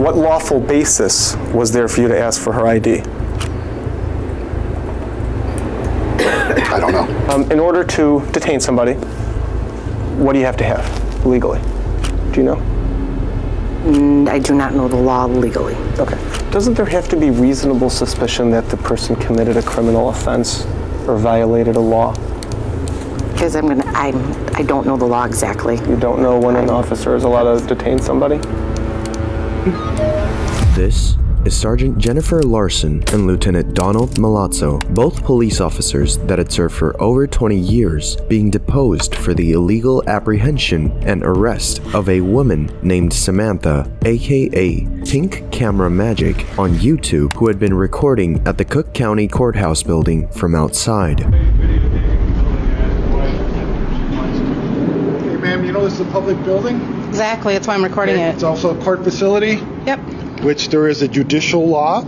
What lawful basis was there for you to ask for her ID? I don't know. In order to detain somebody, what do you have to have legally? Do you know? I do not know the law legally. Okay. Doesn't there have to be reasonable suspicion that the person committed a criminal offense or violated a law? Because I don't know the law exactly. You don't know when an officer is allowed to detain somebody? This is Sergeant Jennifer Larson and Lieutenant Donald Milazzo, both police officers that had served for over 20 years, being deposed for the illegal apprehension and arrest of a woman named Samantha, aka Pink Camera Magic, on YouTube, who had been recording at the Cook County Courthouse building from outside. Hey, ma'am, you know this is a public building? Exactly, that's why I'm recording it. It's also a court facility, Yep. which there is a judicial law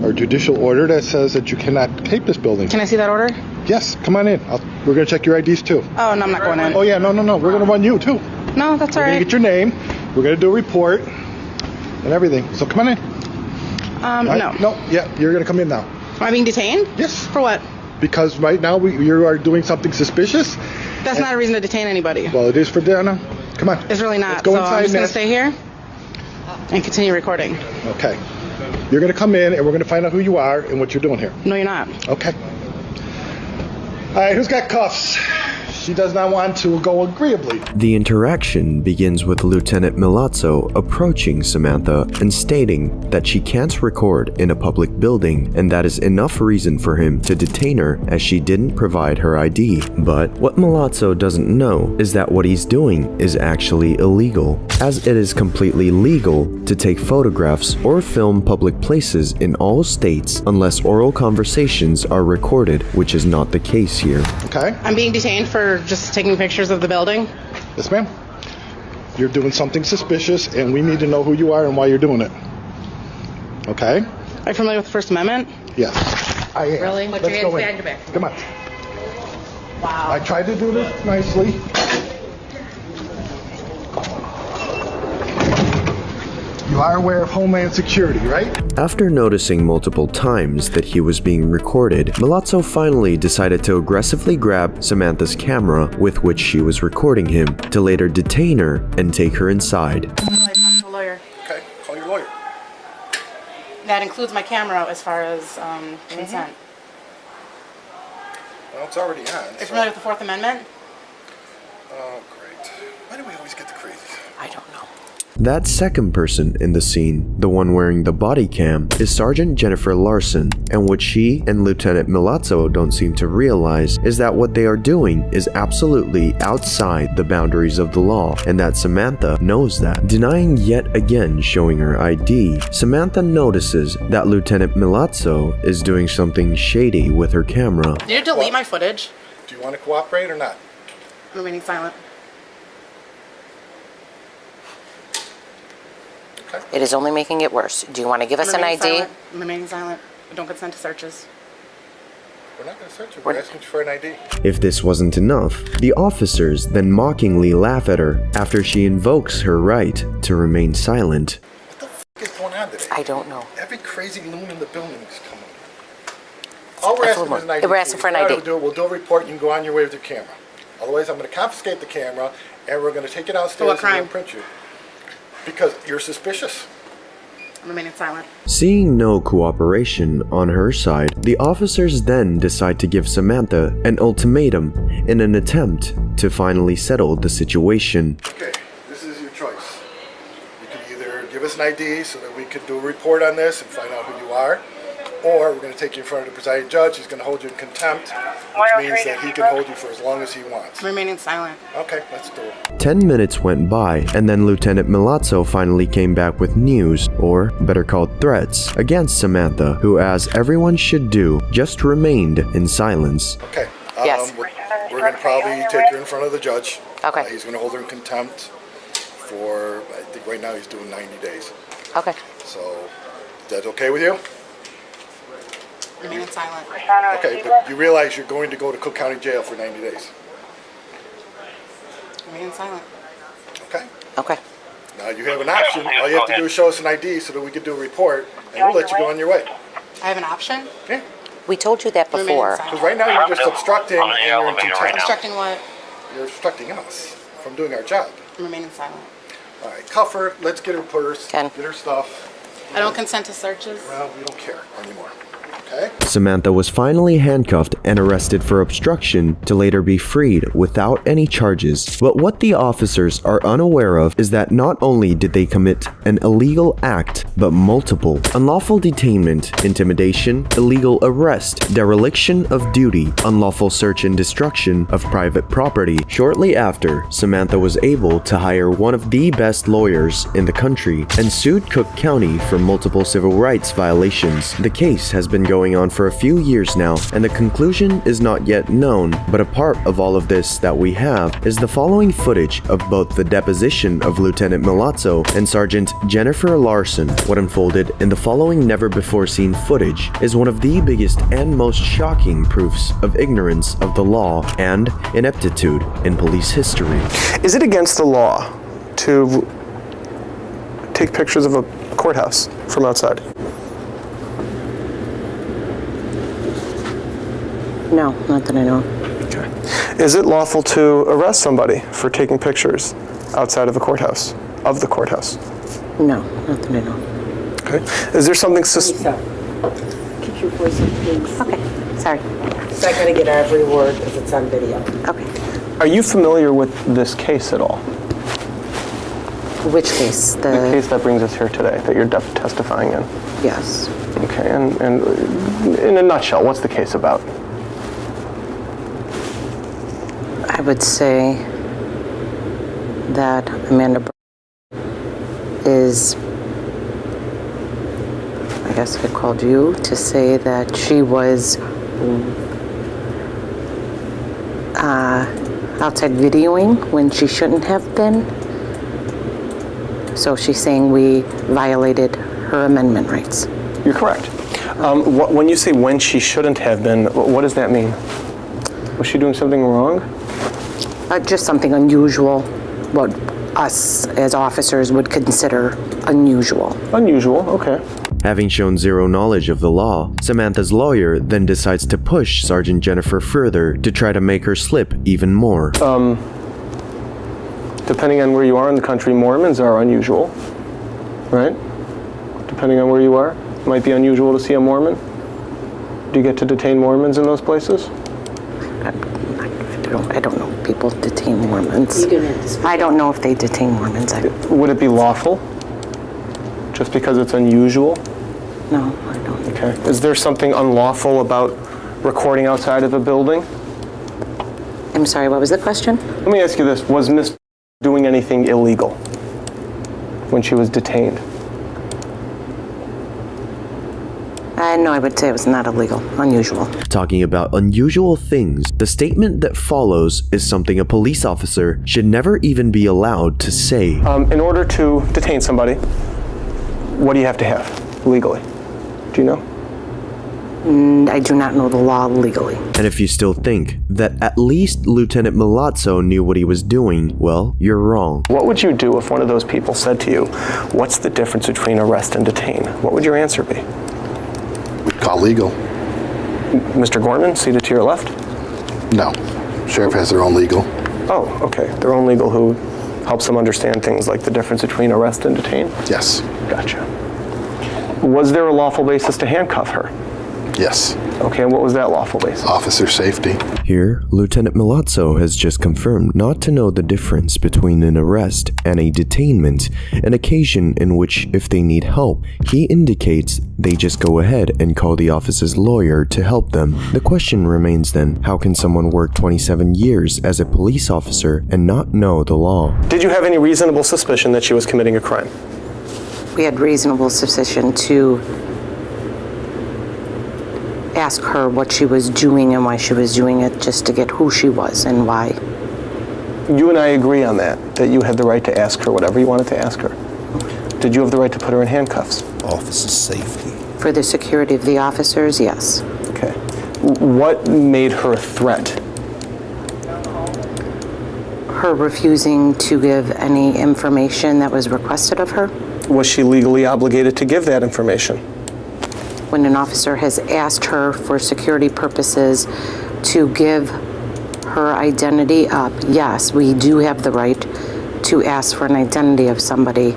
or judicial order that says that you cannot tape this building. Can I see that order? Yes, come on in. We're going to check your IDs too. Oh, no, I'm not going in. Oh, yeah, no. We're going to run you too. No, that's all We're going to right. get your name. We're going to do a report and everything. So come on in. All right? No. No, yeah, you're going to come in now. Am I being detained? Yes. For what? Because right now you are doing something suspicious. That's not a reason to detain anybody. Well, it is for Dana. Come on. It's really not. Let's go so inside, I'm just going man. to stay here and continue recording. Okay. You're going to come in and we're going to find out who you are and what you're doing here. No, you're not. Okay. All right, who's got cuffs? She does not want to go agreeably. The interaction begins with Lieutenant Milazzo approaching Samantha and stating that she can't record in a public building, and that is enough reason for him to detain her as she didn't provide her ID. But what Milazzo doesn't know is that what he's doing is actually illegal, as it is completely legal to take photographs or film public places in all states unless oral conversations are recorded, which is not the case here. Okay? I'm being detained for just taking pictures of the building. Yes, ma'am. You're doing something suspicious and we need to know who you are and why you're doing it. Okay? Are you familiar with the First Amendment? Yes. I am. Really? Let's go in. Come on. Wow. I tried to do this nicely. You are aware of Homeland Security, right? After noticing multiple times that he was being recorded, Milazzo finally decided to aggressively grab Samantha's camera with which she was recording him, to later detain her and take her inside. A lawyer. Okay, call your lawyer. That includes my camera as far as consent. Well, it's already on. Are you familiar with the Fourth Amendment? Oh, great. Why do we always get the crazies? I don't know. That second person in the scene, the one wearing the body cam, is Sergeant Jennifer Larson, and what she and Lieutenant Milazzo don't seem to realize is that what they are doing is absolutely outside the boundaries of the law, and that Samantha knows that. Denying yet again showing her ID, Samantha notices that Lieutenant Milazzo is doing something shady with her camera. Did you delete my footage? Do you want to cooperate or not? I'm remaining silent. It is only making it worse. Do you want to give us an ID? I'm remaining silent. I don't consent to searches. We're not going to search you. We're asking you for an ID. If this wasn't enough, the officers then mockingly laugh at her after she invokes her right to remain silent. What the f*** is going on today? I don't know. Every crazy loon in the building is coming. All we're asking is an ID. We're asking for an ID. We'll do a report. You can go on your way with your camera. Otherwise, I'm going to confiscate the camera and we're going to take it downstairs For what and crime? we'll print you. Because you're suspicious. I'm remaining silent. Seeing no cooperation on her side, the officers then decide to give Samantha an ultimatum in an attempt to finally settle the situation. Okay, this is your choice. You can either give us an ID so that we can do a report on this and find out who you are, or we're going to take you in front of the presiding judge. He's going to hold you in contempt, which means that he can hold you for as long as he wants. I'm remaining silent. Okay, let's do it. 10 minutes went by, and then Lieutenant Milazzo finally came back with news, or better called threats, against Samantha, who, as everyone should do, just remained in silence. Okay. Yes. We're going to probably take her in front of the judge. Okay. He's going to hold her in contempt for, I think right now he's doing 90 days. Okay. So, is that okay with you? Remaining silent. Okay, but you realize you're going to go to Cook County Jail for 90 days. Remaining silent. Okay? Okay. Now you have an option. All you have to do is show us an ID so that we can do a report, and we'll let you go on your way. I have an option? Yeah. We told you that Remain before. silent. Because right now you're just obstructing and you're in contempt. Obstructing what? You're obstructing us from doing our job. I'm remaining silent. All right, cuff her. Let's get her purse. Ken. Get her stuff. I don't consent to searches. Well, we don't care anymore. Okay? Samantha was finally handcuffed and arrested for obstruction to later be freed without any charges. But what the officers are unaware of is that not only did they commit an illegal act, but multiple: unlawful detainment, intimidation, illegal arrest, dereliction of duty, unlawful search and destruction of private property. Shortly after, Samantha was able to hire one of the best lawyers in the country and sued Cook County for multiple civil rights violations. The case has been going on for a few years now, and the conclusion is not yet known, but a part of all of this that we have is the following footage of both the deposition of Lieutenant Milazzo and Sergeant Jennifer Larson. What unfolded in the following never-before-seen footage is one of the biggest and most shocking proofs of ignorance of the law and ineptitude in police history. Is it against the law to take pictures of a courthouse from outside? No, not that I know. Okay. Is it lawful to arrest somebody for taking pictures outside of a courthouse, of the courthouse? No, not that I know. Okay. Is there something Keep your voice up, please. Okay, sorry. So I gotta get every word because it's on video. Okay. Are you familiar with this case at all? Which case? The case that brings us here today, that you're testifying in? Yes. Okay, and in a nutshell, what's the case about? I would say that Amanda is, I guess I called you to say that she was outside videoing when she shouldn't have been. So she's saying we violated her amendment rights. You're correct. When you say when she shouldn't have been, what does that mean? Was she doing something wrong? Just something unusual, what us as officers would consider unusual. Unusual, okay. Having shown zero knowledge of the law, Samantha's lawyer then decides to push Sergeant Jennifer further to try to make her slip even more. Depending on where you are in the country, Mormons are unusual, right? Depending on where you are, it might be unusual to see a Mormon. Do you get to detain Mormons in those places? I don't know. People detain Mormons. You don't have to speak. I don't know if they detain Mormons. Would it be lawful? Just because it's unusual? No, I don't. Okay. Is there something unlawful about recording outside of a building? I'm sorry, what was the question? Let me ask you this. Was Miss doing anything illegal when she was detained? No, I would say it was not illegal, unusual. Talking about unusual things, the statement that follows is something a police officer should never even be allowed to say. In order to detain somebody, what do you have to have legally? Do you know? I do not know the law legally. And if you still think that at least Lieutenant Milazzo knew what he was doing, well, you're wrong. What would you do if one of those people said to you, what's the difference between arrest and detain? What would your answer be? We'd call legal. Mr. Gorman, seated to your left? No. Sheriff has their own legal. Oh, okay. Their own legal who helps them understand things like the difference between arrest and detain? Yes. Gotcha. Was there a lawful basis to handcuff her? Yes. Okay, and what was that lawful basis? Officer safety. Here, Lieutenant Milazzo has just confirmed not to know the difference between an arrest and a detainment, an occasion in which, if they need help, he indicates they just go ahead and call the office's lawyer to help them. The question remains then, how can someone work 27 years as a police officer and not know the law? Did you have any reasonable suspicion that she was committing a crime? We had reasonable suspicion to ask her what she was doing and why she was doing it, just to get who she was and why. You and I agree on that you had the right to ask her whatever you wanted to ask her. Did you have the right to put her in handcuffs? Officer safety. For the security of the officers, yes. Okay. What made her a threat? her refusing to give any information that was requested of her. Was she legally obligated to give that information? When an officer has asked her for security purposes to give her identity up, yes, we do have the right to ask for an identity of somebody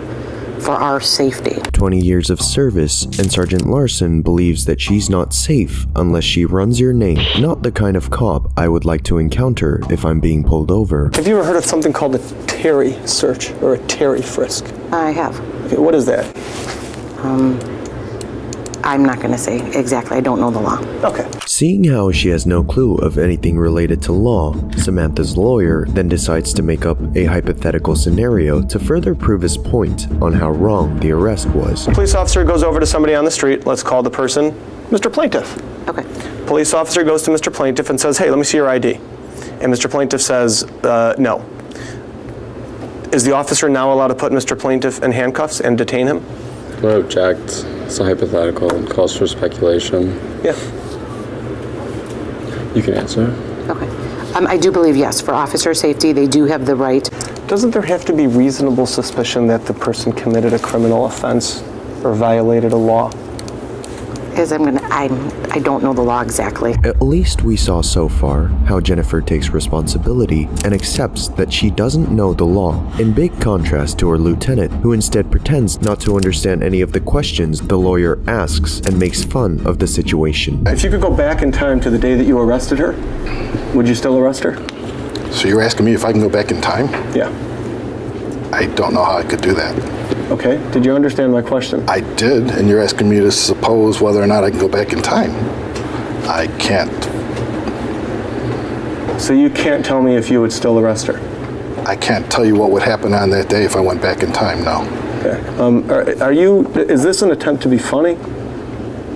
for our safety. 20 years of service, and Sergeant Larson believes that she's not safe unless she runs your name. Not the kind of cop I would like to encounter if I'm being pulled over. Have you ever heard of something called a Terry search or a Terry frisk? I have. Okay, what is that? I'm not going to say exactly. I don't know the law. Okay. Seeing how she has no clue of anything related to law, Samantha's lawyer then decides to make up a hypothetical scenario to further prove his point on how wrong the arrest was. Police officer goes over to somebody on the street. Let's call the person Mr. Plaintiff. Okay. Police officer goes to Mr. Plaintiff and says, hey, let me see your ID. And Mr. Plaintiff says, no. Is the officer now allowed to put Mr. Plaintiff in handcuffs and detain him? I object. It's a hypothetical. It calls for speculation. Yeah. You can answer. Okay. I do believe, yes, for officer safety, they do have the right. Doesn't there have to be reasonable suspicion that the person committed a criminal offense or violated a law? As I don't know the law exactly. At least we saw so far how Jennifer takes responsibility and accepts that she doesn't know the law, in big contrast to her lieutenant, who instead pretends not to understand any of the questions the lawyer asks and makes fun of the situation. If you could go back in time to the day that you arrested her, would you still arrest her? So you're asking me if I can go back in time? Yeah. I don't know how I could do that. Okay. Did you understand my question? I did, and you're asking me to suppose whether or not I can go back in time. I can't. So you can't tell me if you would still arrest her? I can't tell you what would happen on that day if I went back in time, no. Okay. Is this an attempt to be funny?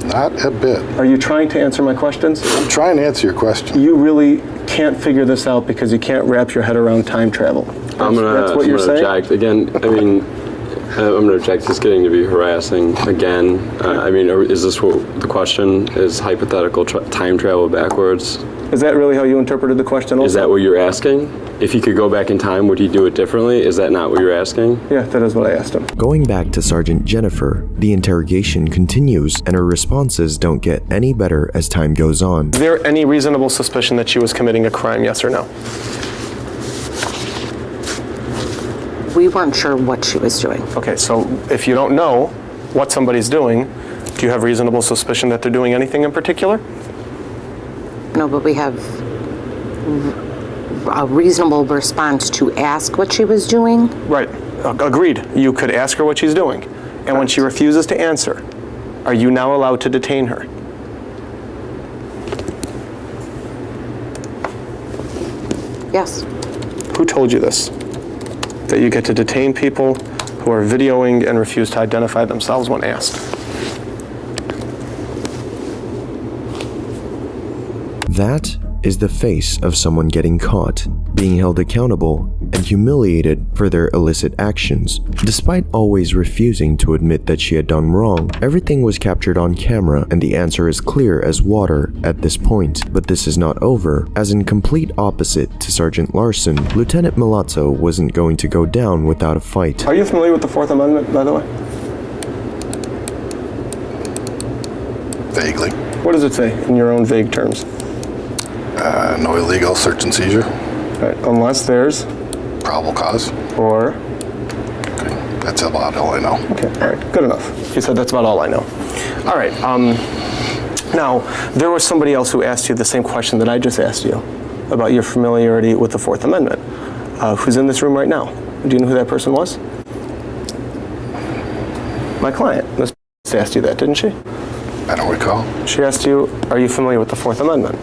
Not a bit. Are you trying to answer my questions? I'm trying to answer your question. You really can't figure this out because you can't wrap your head around time travel. That's what you're saying? Object. Again, I mean, I'm going to object. It's getting to be harassing again. I mean, is this what the question is? Hypothetical time travel backwards? Is that really how you interpreted the question also? Is that what you're asking? If he could go back in time, would he do it differently? Is that not what you're asking? Yeah, that is what I asked him. Going back to Sergeant Jennifer, the interrogation continues and her responses don't get any better as time goes on. Is there any reasonable suspicion that she was committing a crime, yes or no? We weren't sure what she was doing. Okay, so if you don't know what somebody's doing, do you have reasonable suspicion that they're doing anything in particular? No, but we have a reasonable response to ask what she was doing. Right, agreed. You could ask her what she's doing. And when she refuses to answer, are you now allowed to detain her? Yes. Who told you this? That you get to detain people who are videoing and refuse to identify themselves when asked? That is the face of someone getting caught, being held accountable, and humiliated for their illicit actions. Despite always refusing to admit that she had done wrong, everything was captured on camera and the answer is clear as water at this point. But this is not over, as in complete opposite to Sergeant Larson, Lieutenant Milazzo wasn't going to go down without a fight. Are you familiar with the Fourth Amendment, by the way? Vaguely. What does it say in your own vague terms? No illegal search and seizure. Right, unless there's Probable cause. or... Okay. That's about all I know. Okay, all right, good enough. You said that's about all I know. All right, now, there was somebody else who asked you the same question that I just asked you about your familiarity with the Fourth Amendment, who's in this room right now. Do you know who that person was? My client. Miss asked you that, didn't she? I don't recall. She asked you, are you familiar with the Fourth Amendment?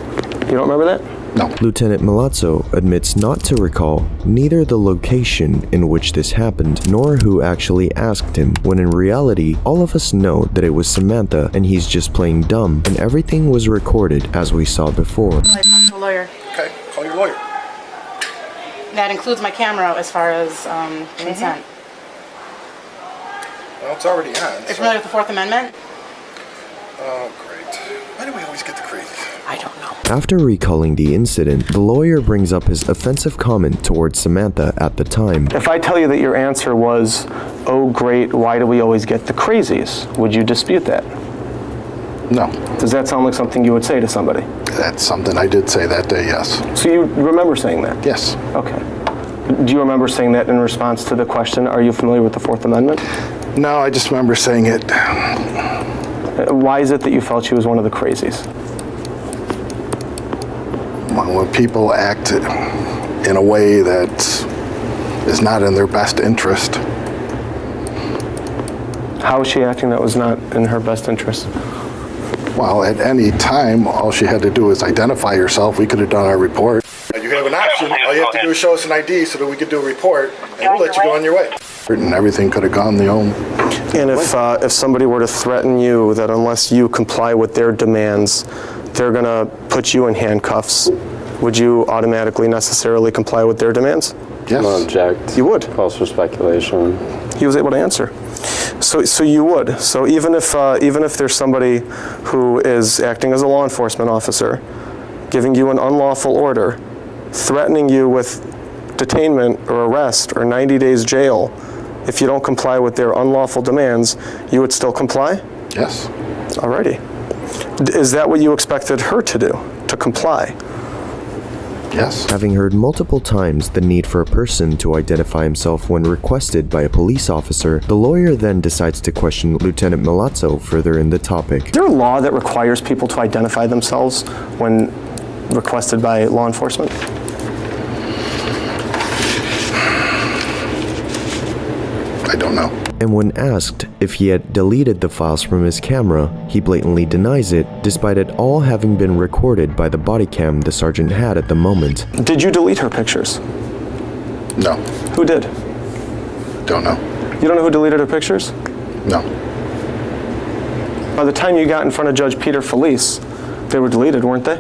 You don't remember that? No. Lieutenant Milazzo admits not to recall neither the location in which this happened nor who actually asked him, when in reality, all of us know that it was Samantha and he's just playing dumb and everything was recorded as we saw before. I talked to a lawyer. Okay, call your lawyer. That includes my camera as far as consent. Well, it's already on. Are you familiar with the Fourth Amendment? Oh, great. Why do we always get the crazies? I don't know. After recalling the incident, the lawyer brings up his offensive comment towards Samantha at the time. If I tell you that your answer was, oh great, why do we always get the crazies, would you dispute that? No. Does that sound like something you would say to somebody? That's something I did say that day, yes. So you remember saying that? Yes. Okay. Do you remember saying that in response to the question, are you familiar with the Fourth Amendment? No, I just remember saying it. Why is it that you felt she was one of the crazies? When people act in a way that is not in their best interest. How was she acting that was not in her best interest? Well, at any time, all she had to do was identify herself. We could have done our report. You have an option. All you have to do is show us an ID so that we could do a report, and we'll let you go on your way. And everything could have gone the own. And if somebody were to threaten you that unless you comply with their demands, they're going to put you in handcuffs, would you automatically necessarily comply with their demands? Yes. I'm gonna object. You would. Calls for speculation. He was able to answer. So you would. So even if there's somebody who is acting as a law enforcement officer, giving you an unlawful order, threatening you with detainment or arrest or 90 days jail, if you don't comply with their unlawful demands, you would still comply? Yes. Alrighty. Is that what you expected her to do, to comply? Yes. Having heard multiple times the need for a person to identify himself when requested by a police officer, the lawyer then decides to question Lieutenant Milazzo further in the topic. Is there a law that requires people to identify themselves when requested by law enforcement? I don't know. And when asked if he had deleted the files from his camera, he blatantly denies it, despite it all having been recorded by the body cam the sergeant had at the moment. Did you delete her pictures? No. Who did? Don't know. You don't know who deleted her pictures? No. By the time you got in front of Judge Peter Felice, they were deleted, weren't they?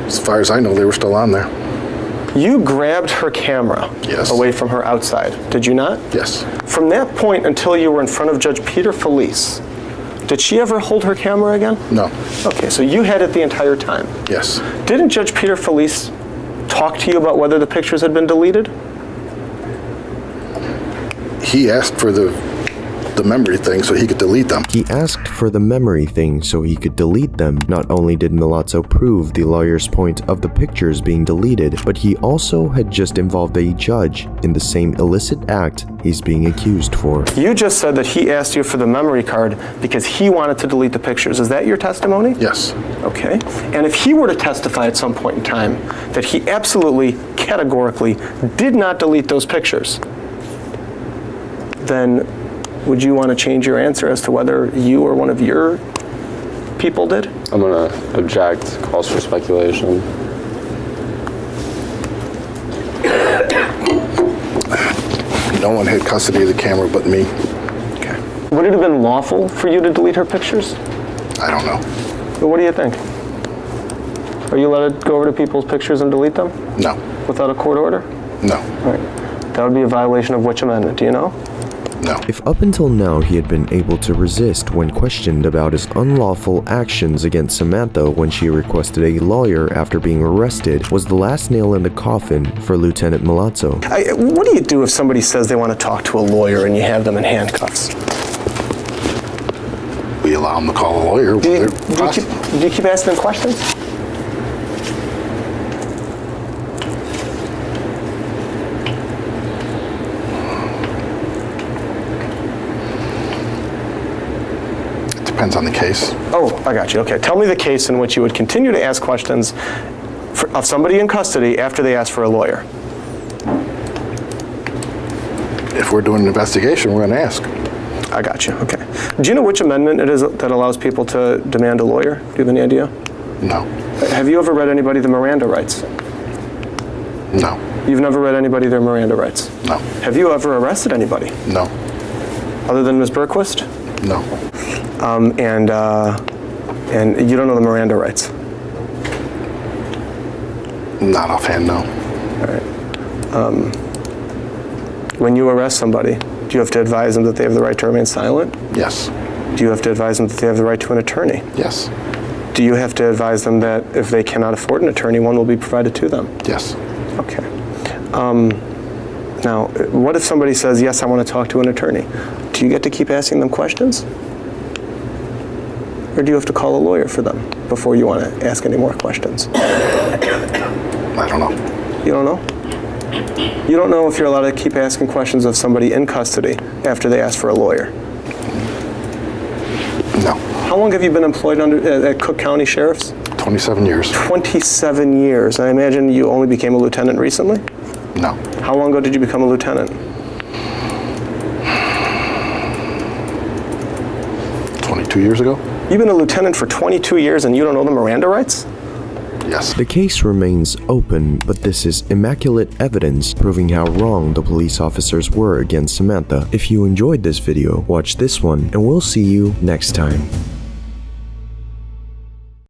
As far as I know, they were still on there. You grabbed her camera Yes. away from her outside, did you not? Yes. From that point until you were in front of Judge Peter Felice, did she ever hold her camera again? No. Okay, so you had it the entire time. Yes. Didn't Judge Peter Felice talk to you about whether the pictures had been deleted? He asked for the memory thing so he could delete them. He asked for the memory thing so he could delete them. Not only did Milazzo prove the lawyer's point of the pictures being deleted, but he also had just involved a judge in the same illicit act he's being accused for. You just said that he asked you for the memory card because he wanted to delete the pictures. Is that your testimony? Yes. Okay. And if he were to testify at some point in time that he absolutely, categorically did not delete those pictures, then would you want to change your answer as to whether you or one of your people did? I'm gonna object. Calls for speculation. No one had custody of the camera but me. Okay. Would it have been lawful for you to delete her pictures? I don't know. Well, what do you think? Are you allowed to go over to people's pictures and delete them No. without a court order? No. All right. That would be a violation of which amendment? Do you know? No. If up until now he had been able to resist when questioned about his unlawful actions against Samantha when she requested a lawyer after being arrested, was the last nail in the coffin for Lieutenant Milazzo. What do you do if somebody says they want to talk to a lawyer and you have them in handcuffs? We allow them to call a lawyer. Do you keep asking them questions? Depends on the case. Oh, I got you. Okay. Tell me the case in which you would continue to ask questions of somebody in custody after they ask for a lawyer. If we're doing an investigation, we're going to ask. I got you. Okay. Do you know which amendment it is that allows people to demand a lawyer? Do you have any idea? No. Have you ever read anybody the Miranda rights? No. You've never read anybody their Miranda rights? No. Have you ever arrested anybody No. other than Ms. Berquist? No. And you don't know the Miranda rights? Not offhand, no. When you arrest somebody, do you have to advise them that they have the right to remain silent? Yes. Do you have to advise them that they have the right to an attorney? Yes. Do you have to advise them that if they cannot afford an attorney, one will be provided to them? Yes. Okay. Now, what if somebody says, yes, I want to talk to an attorney? Do you get to keep asking them questions? Or do you have to call a lawyer for them before you want to ask any more questions? I don't know. You don't know? You don't know if you're allowed to keep asking questions of somebody in custody after they ask for a lawyer? No. How long have you been employed at Cook County Sheriff's? 27 years. 27 years. I imagine you only became a lieutenant recently? No. How long ago did you become a lieutenant? 22 years ago? You've been a lieutenant for 22 years and you don't know the Miranda rights? Yes. The case remains open, but this is immaculate evidence proving how wrong the police officers were against Samantha. If you enjoyed this video, watch this one, and we'll see you next time.